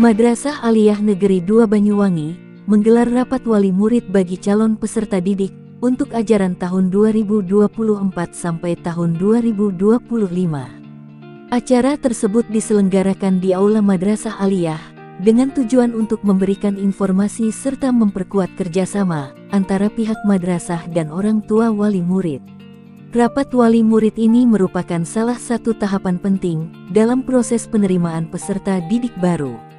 Madrasah Aliyah Negeri 2 Banyuwangi menggelar rapat wali murid bagi calon peserta didik untuk ajaran tahun 2024 sampai tahun 2025. Acara tersebut diselenggarakan di Aula Madrasah Aliyah dengan tujuan untuk memberikan informasi serta memperkuat kerjasama antara pihak madrasah dan orang tua wali murid. Rapat wali murid ini merupakan salah satu tahapan penting dalam proses penerimaan peserta didik baru.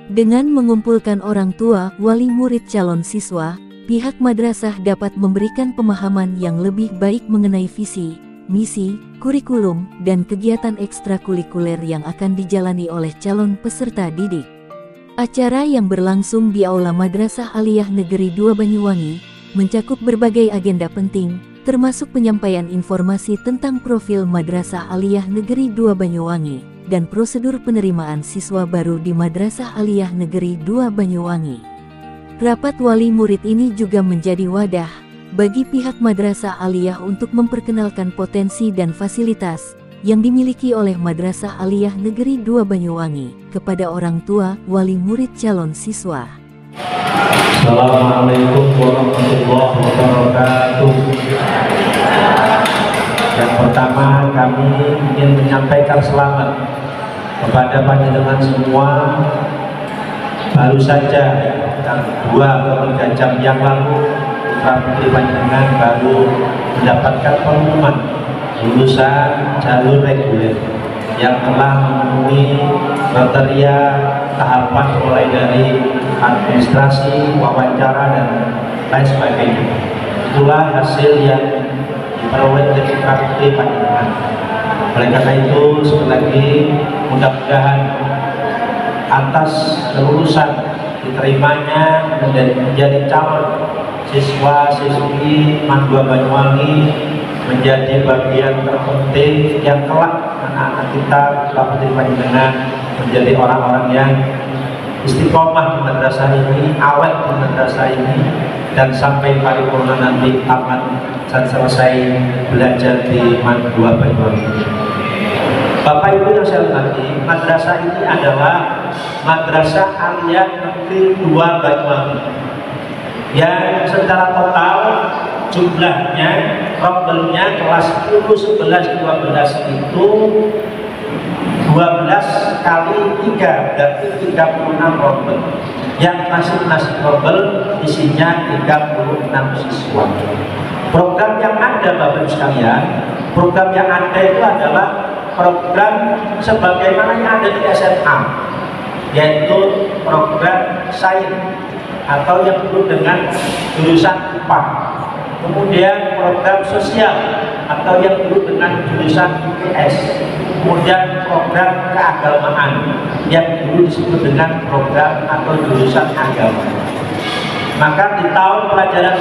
Dengan mengumpulkan orang tua, wali murid calon siswa, pihak madrasah dapat memberikan pemahaman yang lebih baik mengenai visi, misi, kurikulum, dan kegiatan ekstrakurikuler yang akan dijalani oleh calon peserta didik. Acara yang berlangsung di Aula Madrasah Aliyah Negeri 2 Banyuwangi mencakup berbagai agenda penting, termasuk penyampaian informasi tentang profil Madrasah Aliyah Negeri 2 Banyuwangi dan prosedur penerimaan siswa baru di Madrasah Aliyah Negeri 2 Banyuwangi. Rapat wali murid ini juga menjadi wadah bagi pihak Madrasah Aliyah untuk memperkenalkan potensi dan fasilitas yang dimiliki oleh Madrasah Aliyah Negeri 2 Banyuwangi kepada orang tua wali murid calon siswa. Assalamualaikum warahmatullahi wabarakatuh. Yang pertama, kami ingin menyampaikan selamat kepada panjenengan semua. Baru saja 2 atau 3 jam yang lalu putra putri panjenengan baru mendapatkan pengumuman lulusan jalur reguler yang telah memenuhi kriteria tahapan mulai dari administrasi, wawancara, dan lain sebagainya. Itulah hasil yang diperoleh oleh putra putri panjenengan. Oleh karena itu, sekali lagi mudah-mudahan atas kelulusan diterimanya menjadi calon siswa-siswi MAN 2 Banyuwangi menjadi bagian terpenting yang kelak anak-anak kita putra putri panjenengan menjadi orang-orang yang istiqomah di madrasah ini, awet di madrasah ini, dan sampai paripurna nanti tamat dan selesai belajar di MAN 2 Banyuwangi. Bapak Ibu yang saya hormati, madrasah ini adalah Madrasah Aliyah Negeri 2 Banyuwangi yang secara total jumlahnya, rombelnya kelas 10, 11, 12 itu 12 kali 3, berarti 36 rombel. Yang masing-masing rombel isinya 36 siswa. Program yang ada, Bapak Ibu sekalian, program yang ada itu adalah program sebagaimana yang ada di SMA, yaitu program sains atau yang disebut dengan jurusan IPA. Kemudian program sosial atau yang disebut dengan jurusan IPS. Kemudian program keagamaan yang dulu disebut dengan program atau jurusan agama. Maka di tahun pelajaran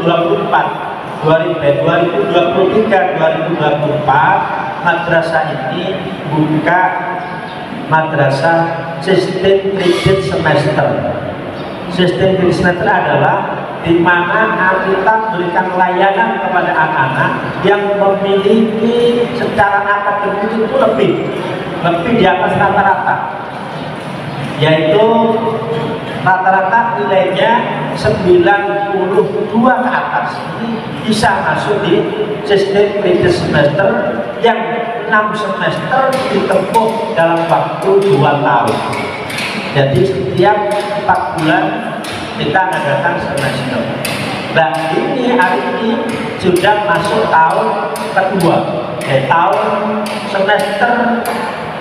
2024, 2023, 2024 madrasah ini buka madrasah sistem kredit semester. Sistem kredit semester adalah di mana kita berikan layanan kepada anak-anak yang memiliki secara akademik itu lebih di atas rata-rata, yaitu rata-rata nilainya 92 ke atas. Ini bisa masuk di sistem kredit semester yang 6 semester ditempuh dalam waktu 2 tahun. Jadi setiap 4 bulan kita mengadakan semester. Nah, ini hari ini sudah masuk tahun kedua, tahun semester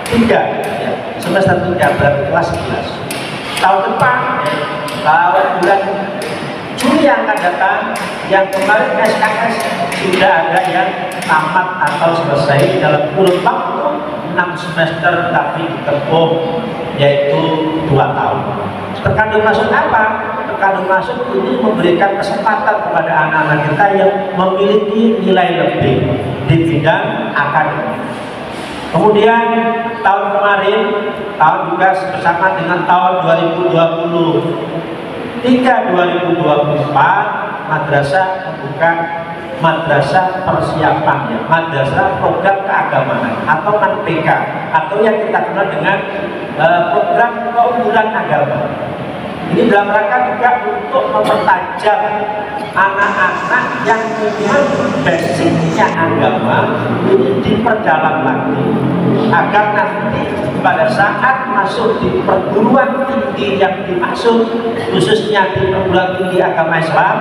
3, ya, semester 3 berarti kelas 11. Tahun depan, tahun bulan Juli yang akan datang, yang kemarin SKS sudah ada yang tamat atau selesai dalam kurun waktu 6 semester tapi ditempuh yaitu 2 tahun. Terkandung maksud apa? Terkandung maksud ini memberikan kesempatan kepada anak-anak kita yang memiliki nilai lebih di bidang akademik. Kemudian tahun kemarin, tahun juga bersama dengan tahun 2023-2024 madrasah membuka madrasah persiapan, ya, madrasah program keagamaan atau MAN PK atau yang kita kenal dengan program keunggulan agama. Ini dalam rangka juga untuk mempertajam anak-anak yang memang basicnya agama ini diperdalam lagi, agar nanti pada saat masuk di perguruan tinggi yang dimaksud, khususnya di perguruan tinggi agama Islam,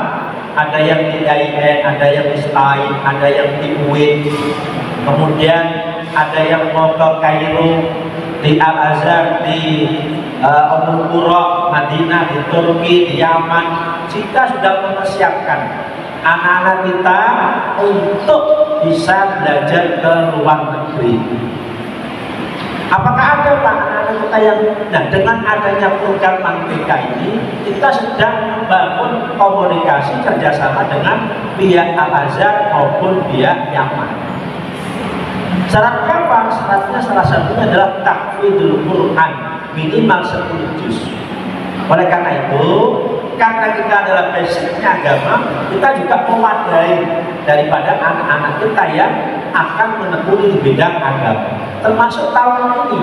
ada yang di IAIN, ada yang di STAIN, ada yang di UIN, kemudian ada yang mau ke Kairo, di Al-Azhar, di Ummul Qura, Madinah, di Turki, di Yaman. Kita sudah mempersiapkan anak-anak kita untuk bisa belajar ke luar negeri. Apakah ada Pak anak-anak kita yang, nah dengan adanya program Merdeka ini, kita sedang membangun komunikasi kerjasama dengan pihak Al-Azhar maupun pihak Yaman. Syaratnya apa? Syaratnya salah satunya adalah tahfidzul Quran minimal 10 juz. Oleh karena itu, karena kita adalah basicnya agama, kita juga mewadai daripada anak-anak kita yang akan menekuni di bidang agama. Termasuk tahun ini.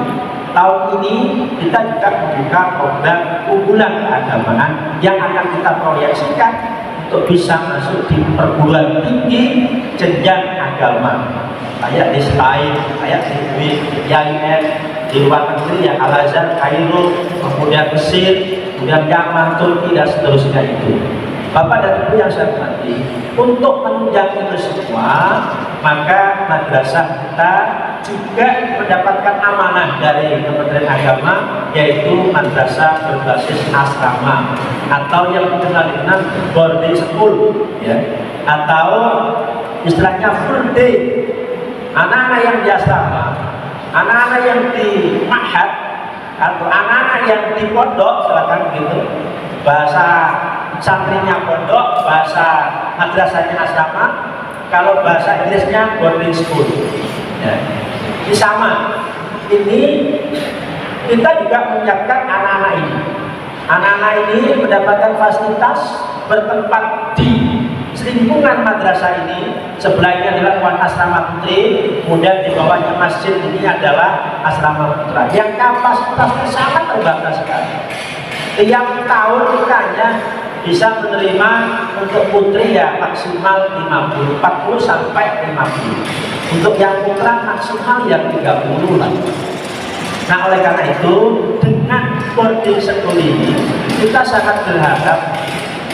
Tahun ini kita juga membuka program unggulan keagamaan yang akan kita proyeksikan untuk bisa masuk di perguruan tinggi jenjang agama. Kayak di STAIN, kayak di UIN, IAIN, di luar negeri ya Al-Azhar, Kairo, kemudian Mesir, kemudian Yaman, Turki, dan seterusnya itu. Bapak dan Ibu yang saya hormati, untuk menunjang itu semua, maka madrasah kita juga mendapatkan amanah dari Kementerian Agama, yaitu madrasah berbasis asrama atau yang dikenal dengan boarding school, ya, atau istilahnya full day. Anak-anak yang di asrama, anak-anak yang di ma'had, atau anak-anak yang di pondok, silakan begitu. Bahasa santrinya pondok, bahasa madrasahnya asrama, kalau bahasa Inggrisnya boarding school. Ya. Ini sama. Ini kita juga menyiapkan anak-anak ini. Anak-anak ini mendapatkan fasilitas bertempat di lingkungan madrasah ini. Sebelahnya adalah Wan Asrama Putri, kemudian di bawahnya masjid ini adalah Asrama Putra yang kapasitasnya sangat terbatas sekali. Tiap tahun kita hanya bisa menerima untuk putri ya maksimal 50, 40 sampai 50. Untuk yang putra maksimal yang 30 lah. Nah oleh karena itu dengan boarding school ini kita sangat berharap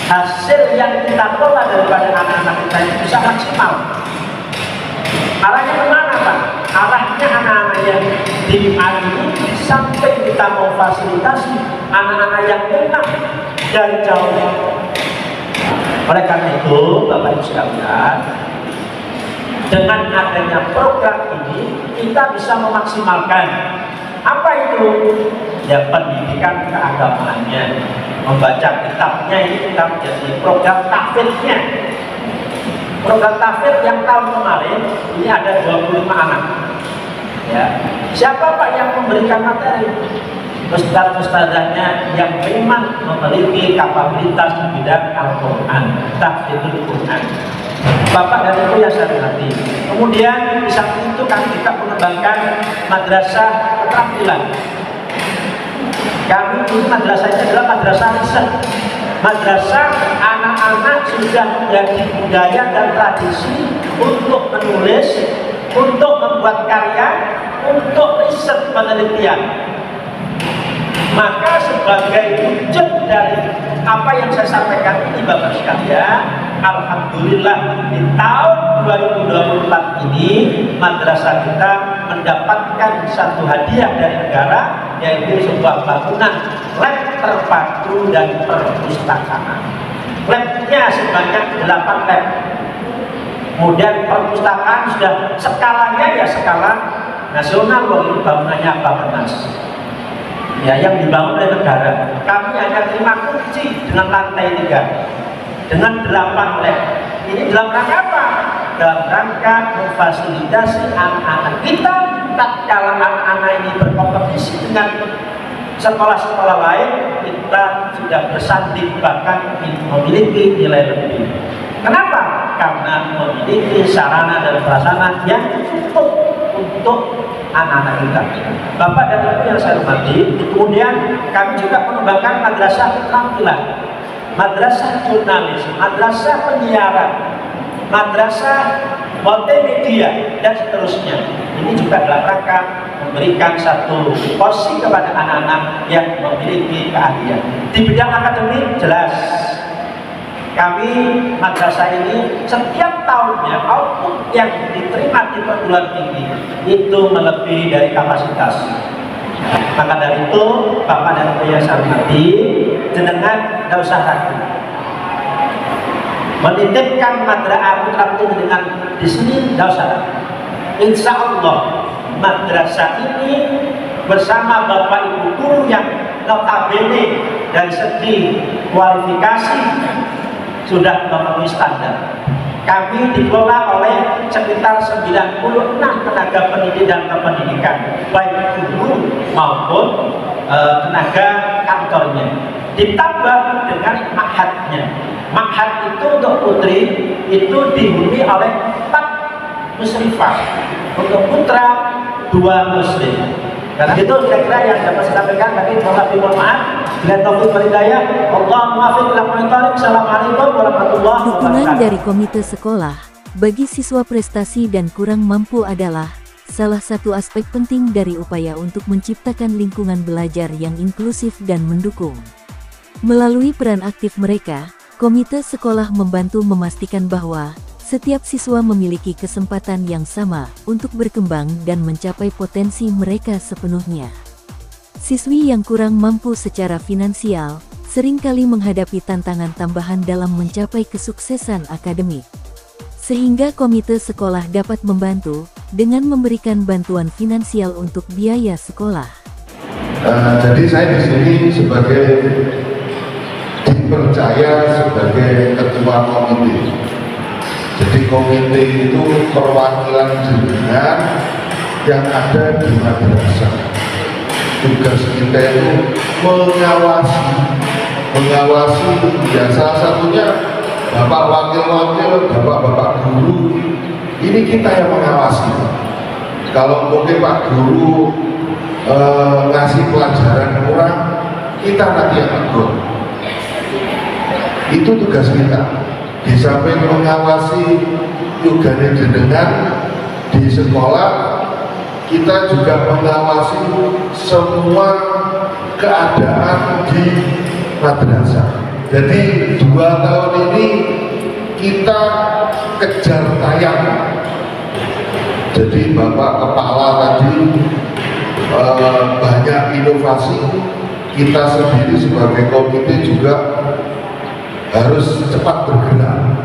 hasil yang kita peroleh daripada anak-anak kita itu bisa maksimal. Arahnya kemana Pak? Arahnya anak-anak yang di ini sampai kita mau fasilitasi anak-anak yang memang dari jauh. Oleh karena itu Bapak Ibu sekalian, dengan adanya program ini kita bisa memaksimalkan apa itu? Ya pendidikan keagamaannya, membaca kitabnya, ini kita menjadi program tahfidznya. Program tahfidz yang tahun kemarin ini ada 25 anak. Ya. Siapa Pak yang memberikan materi? Ustadz-ustadzanya yang memang memiliki kapabilitas di bidang Al-Quran, tahfidzul Quran. Bapak dan Ibu yang saya hormati. Kemudian di samping itu kami juga mengembangkan madrasah keterampilan. Kami ini madrasahnya adalah madrasah riset. Madrasah anak-anak sudah menjadi budaya dan tradisi untuk menulis, untuk membuat karya, untuk riset penelitian. Maka sebagai wujud dari apa yang saya sampaikan ini Bapak sekalian, alhamdulillah di tahun 2024 ini madrasah kita mendapatkan satu hadiah dari negara, yaitu sebuah bangunan lab terpadu dan perpustakaan. Labnya sebanyak 8 lab. Kemudian perpustakaan sudah skalanya ya skala nasional, waktu bangunannya Bappenas. Ya, yang dibangun oleh negara. Kami hanya terima kunci dengan lantai 3 dengan 8 lab. Ini dalam rangka apa? Dalam rangka memfasilitasi anak-anak kita tatkala anak-anak ini berkompetisi dengan sekolah-sekolah lain, kita sudah bersanding bahkan memiliki nilai lebih. Kenapa? Karena memiliki sarana dan prasarana yang cukup untuk anak-anak kita. Bapak dan Ibu yang saya hormati, kemudian kami juga mengembangkan madrasah tampilan, madrasah jurnalis, madrasah penyiaran, madrasah multimedia, dan seterusnya. Ini juga dalam rangka memberikan satu porsi kepada anak-anak yang memiliki keahlian. Di bidang akademik jelas, kami madrasah ini setiap tahunnya output yang diterima di perguruan tinggi itu melebihi dari kapasitas. Maka dari itu, Bapak dan Ibu yang saya hormati, jenengan tidak usah ragu menitipkan madrasah putra putri dengan di sini, tidak usah ragu. Insya Allah madrasah ini bersama Bapak Ibu guru yang notabene dari segi kualifikasi sudah memenuhi standar. Kami dikelola oleh sekitar 96 tenaga pendidik dan kependidikan, baik guru maupun tenaga kantornya. Ditambah dengan ma'hadnya. Ma'had itu untuk putri itu dihuni oleh 4 musyrifah, untuk putra 2 muslim. Karena itu kira-kira yang dapat saya sampaikan. Kami mohon maaf. Bila taufik wal hidayah, Allahumma muwaffiq ila aqwamit thoriq. Assalamualaikum warahmatullahi wabarakatuh. Dukungan dari komite sekolah bagi siswa prestasi dan kurang mampu adalah salah satu aspek penting dari upaya untuk menciptakan lingkungan belajar yang inklusif dan mendukung. Melalui peran aktif mereka, komite sekolah membantu memastikan bahwa setiap siswa memiliki kesempatan yang sama untuk berkembang dan mencapai potensi mereka sepenuhnya. Siswi yang kurang mampu secara finansial seringkali menghadapi tantangan tambahan dalam mencapai kesuksesan akademik. Sehingga komite sekolah dapat membantu dengan memberikan bantuan finansial untuk biaya sekolah. Jadi saya di sini dipercaya sebagai ketua komite. Jadi komite itu perwakilan jenengan yang ada di madrasah. Tugas kita itu mengawasi ya, salah satunya bapak wakil-wakil, bapak-bapak guru. Ini kita yang mengawasi. Kalau mungkin Pak Guru ngasih pelajaran kurang, kita nanti yang tegur. Itu tugas kita. Di samping mengawasi yugane jenengan di sekolah, kita juga mengawasi semua keadaan di madrasah. Jadi 2 tahun ini kita kejar tayang. Jadi Bapak Kepala tadi banyak inovasi. Kita sendiri sebagai komite juga harus cepat bergerak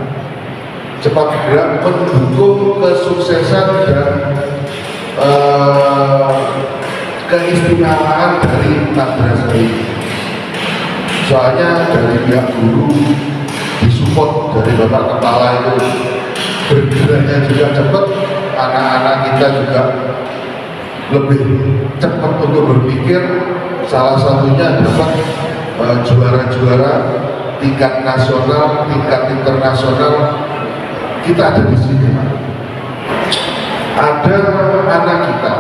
mendukung kesuksesan dan keistimewaan dari madrasah ini. Soalnya dari pihak guru disupport dari Bapak Kepala itu bergeraknya juga cepat, anak-anak kita juga lebih cepat untuk berpikir. Salah satunya dapat juara-juara tingkat nasional, tingkat internasional. Kita ada di sini. Ada anak kita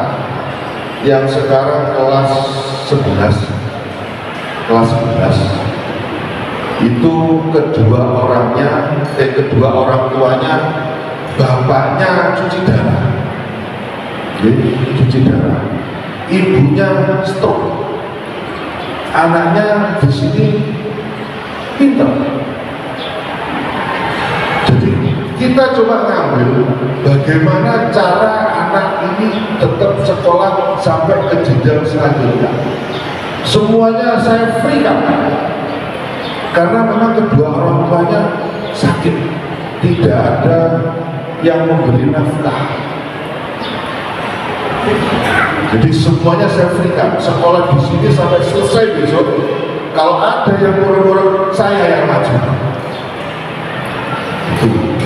yang sekarang kelas 11 itu kedua orang tuanya bapaknya cuci darah, ibunya stroke, anaknya di sini pintar. Jadi kita coba ngambil bagaimana cara anak ini tetap sekolah sampai ke jenjang selanjutnya. Semuanya saya free kan, karena memang kedua orang tuanya sakit, tidak ada yang memberi nafkah. Jadi semuanya saya free kan, sekolah di sini sampai selesai besok. Kalau ada yang kurang-kurang, saya yang maju.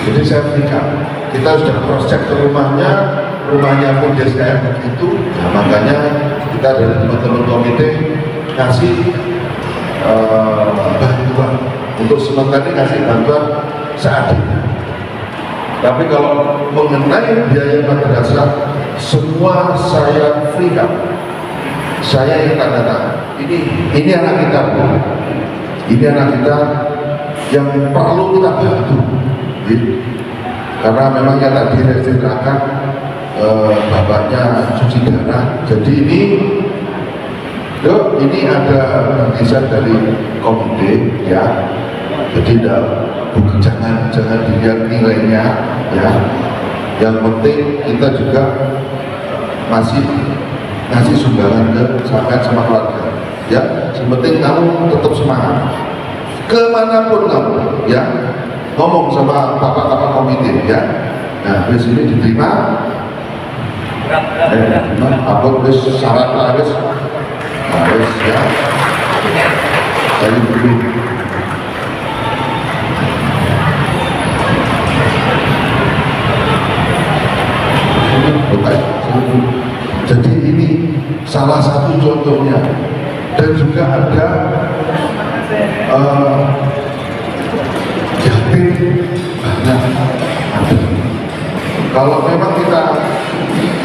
Jadi saya berikan, kita sudah cross check ke rumahnya pun dia kayak begitu. Nah, makanya kita dari teman-teman komite kasih bantuan untuk sementara ini, kasih bantuan seadanya. Tapi kalau mengenai biaya madrasah, semua saya freekan. Saya yang tanda tangan. Ini anak kita, Bu. Ini anak kita yang perlu kita bantu. Karena memangnya tadi rencanakan bapaknya cuci darah. Jadi ini ada desain dari komite, ya. Jadi jangan dilihat nilainya, ya. Yang penting kita juga masih ngasih sumbangan ke sampai sama keluarga, ya. Yang penting kamu tetap semangat kemanapun kamu, ya. Ngomong sama bapak-bapak komite, ya. Nah, di sini diterima. Apa wis syarat wis, ya. Jadi dulu. Jadi ini salah satu contohnya, dan juga ada yatim banyak. Kalau memang kita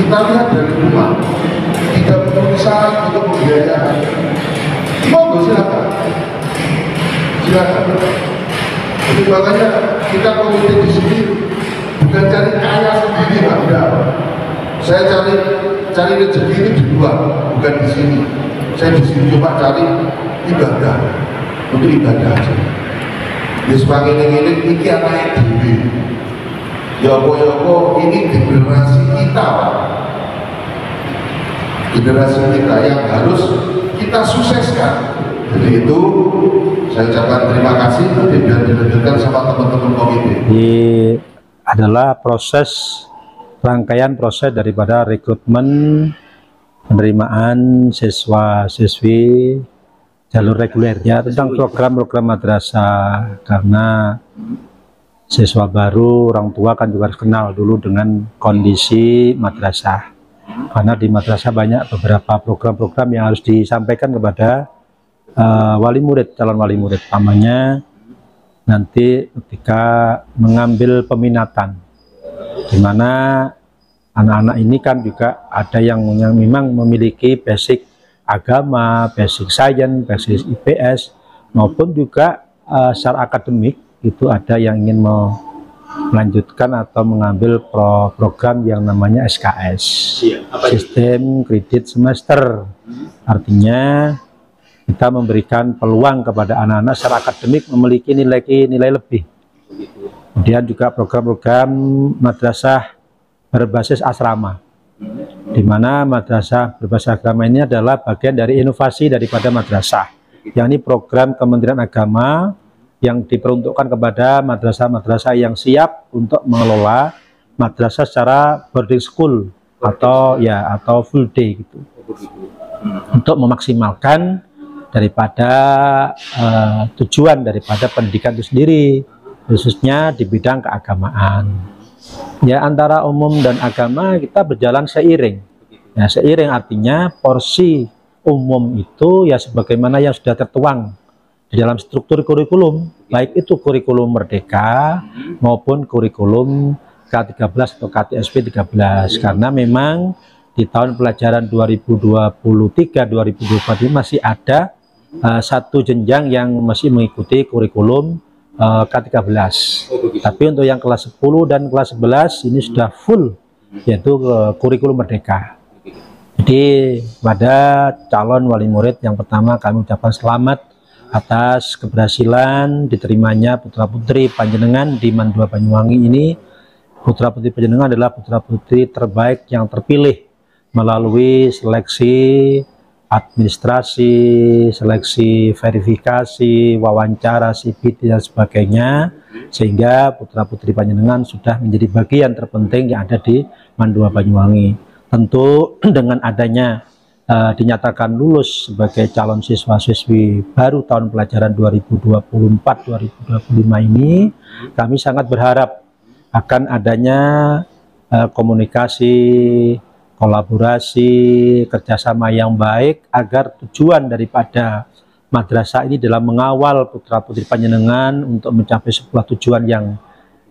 lihat dari rumah tidak bisa untuk pembiayaan, monggo silakan. Jadi makanya kita komite di sini bukan cari kaya sendiri, enggak. Saya cari rezeki itu di luar, bukan di sini. Saya di sini cuma cari ibadah, untuk ibadah aja. Ya sebagai ini anak dewi. Ya apa ini generasi kita, Pak. Generasi kita yang harus kita sukseskan. Jadi itu saya ucapkan terima kasih, dan dilanjutkan sama teman-teman komite. Ini adalah rangkaian proses daripada rekrutmen penerimaan siswa-siswi jalur regulernya tentang program-program madrasah, karena siswa baru, orang tua kan juga harus kenal dulu dengan kondisi madrasah, karena di madrasah banyak beberapa program-program yang harus disampaikan kepada wali murid, calon wali murid, utamanya nanti ketika mengambil peminatan, di mana anak-anak ini kan juga ada yang memang memiliki basic agama, basic science, basic IPS, maupun juga secara akademik itu ada yang ingin melanjutkan atau mengambil program yang namanya SKS, sistem kredit semester. Artinya kita memberikan peluang kepada anak-anak secara akademik memiliki nilai lebih. Kemudian juga program-program madrasah berbasis asrama, di mana madrasah berbasis asrama ini adalah bagian dari inovasi daripada madrasah, yakni program Kementerian Agama yang diperuntukkan kepada madrasah-madrasah yang siap untuk mengelola madrasah secara boarding school atau full day gitu, untuk memaksimalkan daripada tujuan daripada pendidikan itu sendiri, khususnya di bidang keagamaan. Ya, antara umum dan agama kita berjalan seiring. Ya, seiring artinya porsi umum itu ya sebagaimana yang sudah tertuang di dalam struktur kurikulum, baik itu kurikulum Merdeka maupun kurikulum K13 atau KTSP 13, karena memang di tahun pelajaran 2023-2024 masih ada satu jenjang yang masih mengikuti kurikulum K13. Tapi untuk yang kelas 10 dan kelas 11 ini sudah full, yaitu kurikulum Merdeka. Jadi pada calon wali murid yang pertama kami ucapkan selamat atas keberhasilan diterimanya putra-putri panjenengan di Mandua Banyuwangi ini. Putra-putri panjenengan adalah putra-putri terbaik yang terpilih melalui seleksi administrasi, seleksi verifikasi, wawancara, CV dan sebagainya, sehingga putra-putri panjenengan sudah menjadi bagian terpenting yang ada di Mandua Banyuwangi. Tentu dengan adanya dinyatakan lulus sebagai calon siswa-siswi baru tahun pelajaran 2024-2025 ini, kami sangat berharap akan adanya komunikasi, kolaborasi, kerjasama yang baik agar tujuan daripada madrasah ini dalam mengawal putra-putri panjenengan untuk mencapai sebuah tujuan yang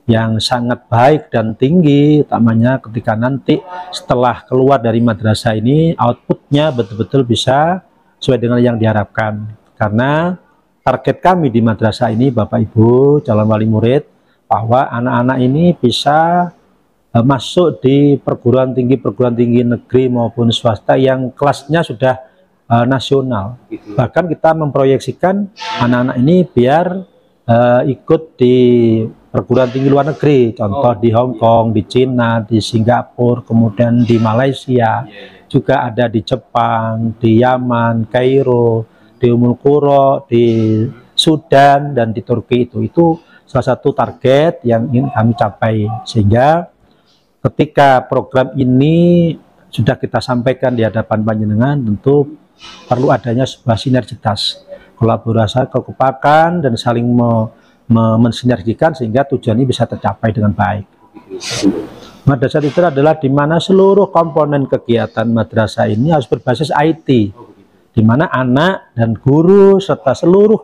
yang sangat baik dan tinggi, utamanya ketika nanti setelah keluar dari madrasah ini outputnya betul-betul bisa sesuai dengan yang diharapkan. Karena target kami di madrasah ini, Bapak Ibu calon wali murid, bahwa anak-anak ini bisa masuk di perguruan tinggi negeri maupun swasta yang kelasnya sudah nasional. Bahkan kita memproyeksikan anak-anak ini biar ikut di perguruan tinggi luar negeri, contoh di Hong Kong, di Cina, di Singapura, kemudian di Malaysia, juga ada di Jepang, di Yaman, Kairo, di Ummul Qura, di Sudan, dan di Turki. Itu salah satu target yang ingin kami capai, sehingga ketika program ini sudah kita sampaikan di hadapan panjenengan, tentu perlu adanya sebuah sinergitas, kolaborasi, kekompakan, dan saling mensinergikan sehingga tujuan ini bisa tercapai dengan baik. Madrasah itu adalah di mana seluruh komponen kegiatan madrasah ini harus berbasis IT, di mana anak dan guru serta seluruh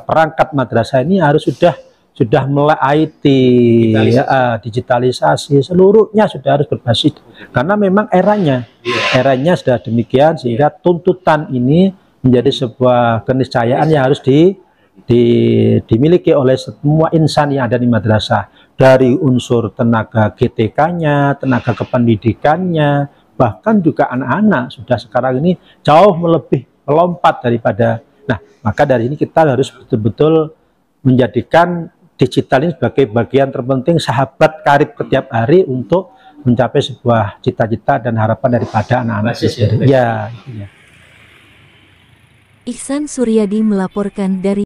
perangkat madrasah ini harus sudah mulai IT, digitalisasi, seluruhnya sudah harus berbasis, karena memang eranya sudah demikian, sehingga tuntutan ini menjadi sebuah keniscayaan yang harus dimiliki oleh semua insan yang ada di madrasah, dari unsur tenaga GTK-nya, tenaga kependidikannya, bahkan juga anak-anak sudah sekarang ini jauh lebih melompat daripada. Nah, maka dari ini kita harus betul-betul menjadikan digital ini sebagai bagian terpenting, sahabat karib setiap hari untuk mencapai sebuah cita-cita dan harapan daripada anak-anak. Ya. Ihsan Suryadi melaporkan dari